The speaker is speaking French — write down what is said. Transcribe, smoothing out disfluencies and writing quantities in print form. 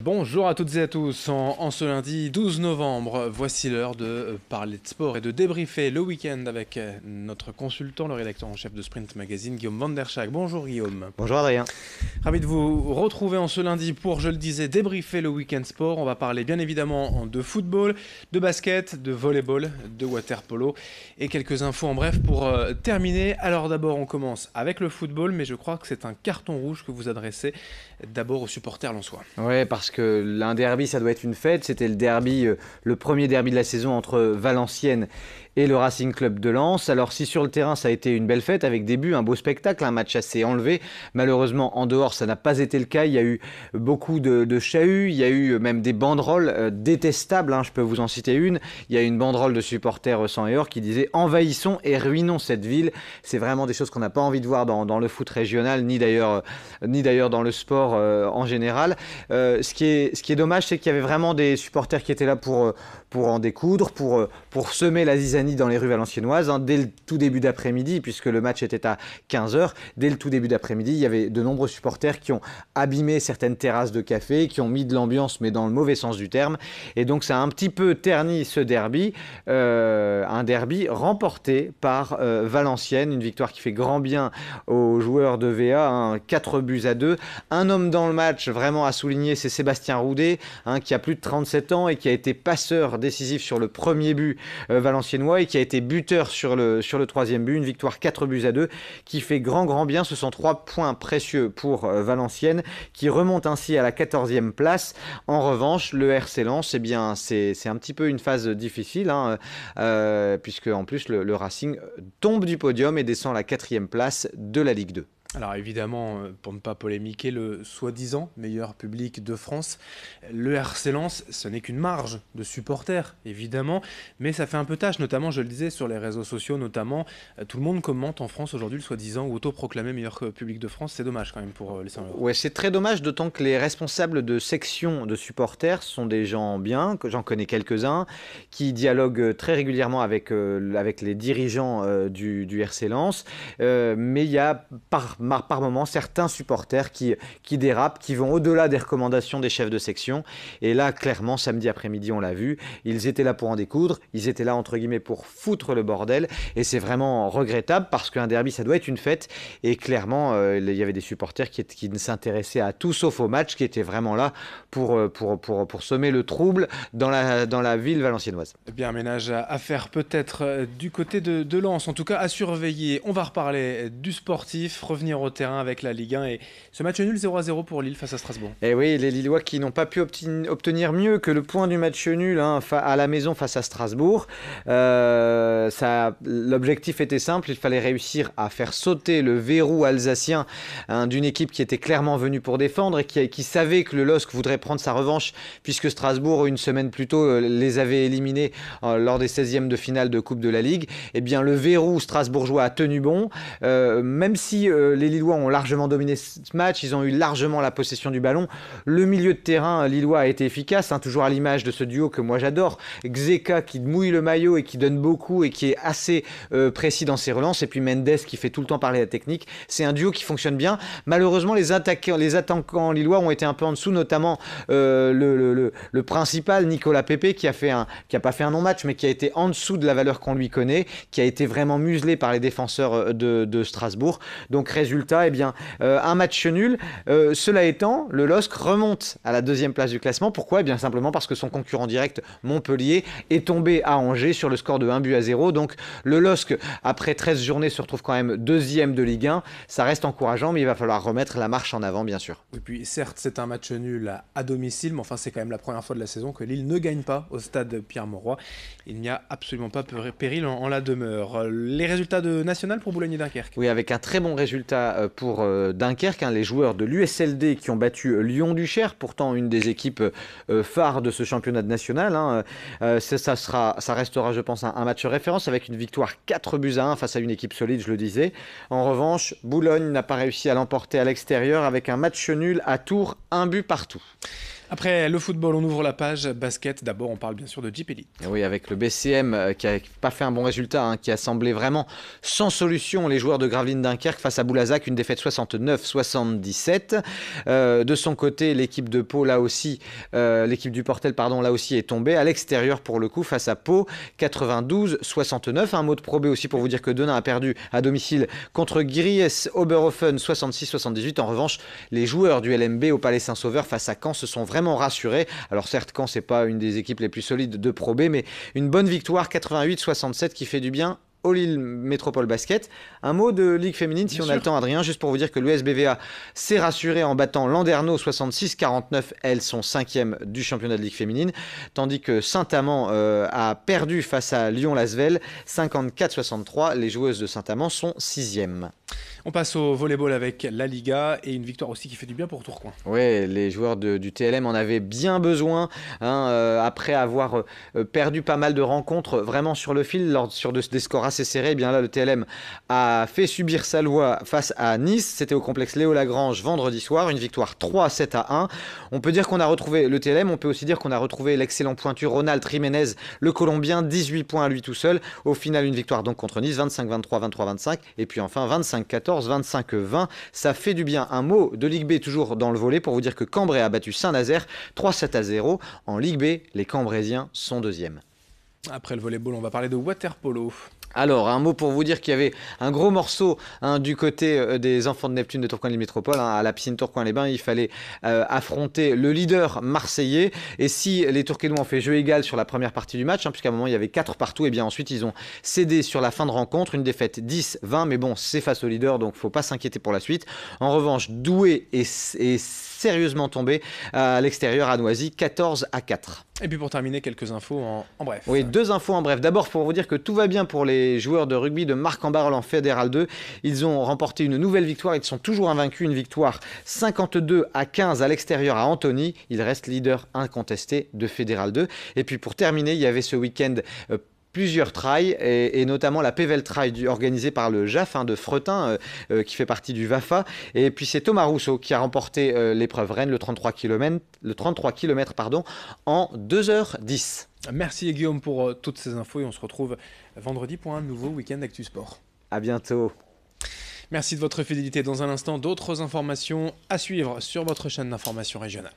Bonjour à toutes et à tous, en ce lundi 12 novembre, voici l'heure de parler de sport et de débriefer le week-end avec notre consultant, le rédacteur en chef de Sprint Magazine, Guillaume Van der Schaak. Bonjour Guillaume. Bonjour Adrien. Ravi de vous retrouver en ce lundi pour, je le disais, débriefer le week-end sport. On va parler bien évidemment de football, de basket, de volleyball, de water-polo et quelques infos en bref pour terminer. Alors d'abord on commence avec le football, mais je crois que c'est un carton rouge que vous adressez d'abord aux supporters lensois. Ouais, parce que un derby, ça doit être une fête. C'était le derby, le premier derby de la saison entre Valenciennes et le Racing Club de Lens. Alors si sur le terrain ça a été une belle fête avec des buts, un beau spectacle, un match assez enlevé, malheureusement en dehors ça n'a pas été le cas. Il y a eu beaucoup de chahuts, il y a eu même des banderoles détestables, je peux vous en citer une. Il y a une banderole de supporters sang et or qui disait « Envahissons et ruinons cette ville ». C'est vraiment des choses qu'on n'a pas envie de voir dans le foot régional, ni d'ailleurs dans le sport en général. Ce qui est dommage, c'est qu'il y avait vraiment des supporters qui étaient là pour en découdre, pour semer la zizanie dans les rues valenciennoises, dès le tout début d'après-midi, puisque le match était à 15h. Dès le tout début d'après-midi, il y avait de nombreux supporters qui ont abîmé certaines terrasses de café, qui ont mis de l'ambiance, mais dans le mauvais sens du terme. Et donc, ça a un petit peu terni ce derby, un derby remporté par Valenciennes, une victoire qui fait grand bien aux joueurs de VA, 4-2. Un homme dans le match, vraiment à souligner, c'est Sébastien Roudet, qui a plus de 37 ans et qui a été passeur décisif sur le premier but valenciennois et qui a été buteur sur le troisième but, une victoire 4-2 qui fait grand bien. Ce sont 3 points précieux pour Valenciennes qui remonte ainsi à la 14e place. En revanche, le RC Lens, eh bien, c'est un petit peu une phase difficile, puisque en plus le Racing tombe du podium et descend à la 4e place de la Ligue 2. Alors évidemment, pour ne pas polémiquer, le soi-disant meilleur public de France, le RC Lens, ce n'est qu'une marge de supporters, évidemment, mais ça fait un peu tâche, notamment, je le disais, sur les réseaux sociaux, notamment, tout le monde commente en France aujourd'hui le soi-disant ou autoproclamé meilleur public de France. C'est dommage quand même pour les Saint-Laurent. Ouais, c'est très dommage, d'autant que les responsables de sections de supporters sont des gens bien, que j'en connais quelques-uns, qui dialoguent très régulièrement avec les dirigeants du RC Lens, mais il y a par moment certains supporters qui dérapent, qui vont au-delà des recommandations des chefs de section. Et là, clairement, samedi après-midi, on l'a vu, ils étaient là pour en découdre, ils étaient là, entre guillemets, pour foutre le bordel. Et c'est vraiment regrettable parce qu'un derby, ça doit être une fête. Et clairement, il y avait des supporters qui ne s'intéressaient à tout sauf au match, qui étaient vraiment là pour semer le trouble dans la ville valenciennoise. Eh bien, un ménage à faire peut-être du côté de Lens, en tout cas à surveiller. On va reparler du sportif, revenir au terrain avec la Ligue 1 et ce match nul 0-0 pour Lille face à Strasbourg. Et oui, les Lillois qui n'ont pas pu obtenir mieux que le point du match nul à la maison face à Strasbourg. L'objectif était simple, il fallait réussir à faire sauter le verrou alsacien d'une équipe qui était clairement venue pour défendre et qui savait que le LOSC voudrait prendre sa revanche puisque Strasbourg, une semaine plus tôt, les avait éliminés lors des 16e de finale de Coupe de la Ligue. Eh bien, le verrou strasbourgeois a tenu bon, même si les Lillois ont largement dominé ce match, ils ont eu largement la possession du ballon. Le milieu de terrain lillois a été efficace, toujours à l'image de ce duo que moi j'adore. Xeka qui mouille le maillot et qui donne beaucoup et qui est assez précis dans ses relances. Et puis Mendes qui fait tout le temps parler la technique. C'est un duo qui fonctionne bien. Malheureusement, les attaquants lillois ont été un peu en dessous, notamment le principal, Nicolas Pepe, qui a pas fait un non-match, mais qui a été en dessous de la valeur qu'on lui connaît, qui a été vraiment muselé par les défenseurs de Strasbourg. Donc résultat, un match nul. Cela étant, le LOSC remonte à la 2e place du classement. Pourquoi ? Bien simplement parce que son concurrent direct, Montpellier, est tombé à Angers sur le score de 1-0. Donc le LOSC, après 13 journées, se retrouve quand même 2e de Ligue 1. Ça reste encourageant, mais il va falloir remettre la marche en avant, bien sûr. Et puis certes, c'est un match nul à domicile, mais enfin c'est quand même la première fois de la saison que Lille ne gagne pas au stade Pierre-Mauroy. Il n'y a absolument pas péril en la demeure. Les résultats de National pour Boulogne-Dunkerque. Oui, avec un très bon résultat pour Dunkerque, les joueurs de l'USLD qui ont battu Lyon-Duchère, pourtant une des équipes phares de ce championnat national. Ça restera, je pense, un match référence avec une victoire 4-1 face à une équipe solide, je le disais. En revanche, Boulogne n'a pas réussi à l'emporter à l'extérieur avec un match nul à Tours, 1 but partout. Après le football, on ouvre la page basket. D'abord, on parle bien sûr de Jeep Elite. Et oui, avec le BCM qui n'a pas fait un bon résultat, qui a semblé vraiment sans solution les joueurs de Gravelines Dunkerque face à Boulazac, une défaite 69-77. De son côté, l'équipe de Pau, là aussi, l'équipe du Portel, pardon, là aussi est tombée à l'extérieur pour le coup face à Pau, 92-69. Un mot de Pro B aussi pour vous dire que Denain a perdu à domicile contre Gries Oberhofen 66-78. En revanche, les joueurs du LMB au Palais Saint-Sauveur face à Caen se sont vraiment rassurés. Alors certes, Caen, c'est pas une des équipes les plus solides de Pro B, mais une bonne victoire 88-67 qui fait du bien au Lille Métropole Basket. Un mot de Ligue féminine, si on a le temps, Adrien, juste pour vous dire que l'USBVA s'est rassuré en battant Landerneau 66-49. Elles sont 5e du championnat de Ligue féminine, tandis que Saint-Amand a perdu face à Lyon-Lasvel 54-63. Les joueuses de Saint-Amand sont 6e. On passe au volleyball avec la Liga et une victoire aussi qui fait du bien pour Tourcoing. Oui, les joueurs du TLM en avaient bien besoin après avoir perdu pas mal de rencontres vraiment sur le fil, sur des scores assez serrés. Eh bien là, le TLM a fait subir sa loi face à Nice. C'était au complexe Léo Lagrange vendredi soir, une victoire 3-7-1. On peut dire qu'on a retrouvé le TLM, on peut aussi dire qu'on a retrouvé l'excellent pointu Ronald Jiménez, le Colombien, 18 points à lui tout seul. Au final, une victoire donc contre Nice, 25-23, 23-25, et puis enfin 25-14. 25-20, ça fait du bien. Un mot de Ligue B toujours dans le volley pour vous dire que Cambrai a battu Saint-Nazaire 3-7-0. En Ligue B, les Cambraisiens sont 2e. Après le volleyball, on va parler de water-polo. Alors, un mot pour vous dire qu'il y avait un gros morceau du côté des enfants de Neptune de Tourcoing-les Métropole, à la piscine Tourcoing-les-Bains. Il fallait affronter le leader marseillais. Et si les Tourquenois ont fait jeu égal sur la première partie du match, puisqu'à un moment il y avait 4 partout, et bien ensuite ils ont cédé sur la fin de rencontre, une défaite 10-20. Mais bon, c'est face au leader, donc il ne faut pas s'inquiéter pour la suite. En revanche, Douai est sérieusement tombé à l'extérieur à Noisy, 14-4. Et puis pour terminer, quelques infos en bref. Oui, 2 infos en bref. D'abord, pour vous dire que tout va bien pour les joueurs de rugby de Marc-en-Barœul en Fédéral 2. Ils ont remporté une nouvelle victoire. Ils sont toujours invaincus. Une victoire 52-15 à l'extérieur à Antony. Ils restent leaders incontestés de Fédéral 2. Et puis pour terminer, il y avait ce week-end plusieurs trails et notamment la Pével Trail organisée par le JAF de Fretin qui fait partie du VAFA. Et puis c'est Thomas Rousseau qui a remporté l'épreuve Rennes, le 33 km en 2h10. Merci Guillaume pour toutes ces infos et on se retrouve vendredi pour un nouveau week-end Actu Sport. À bientôt. Merci de votre fidélité. Dans un instant, d'autres informations à suivre sur votre chaîne d'information régionale.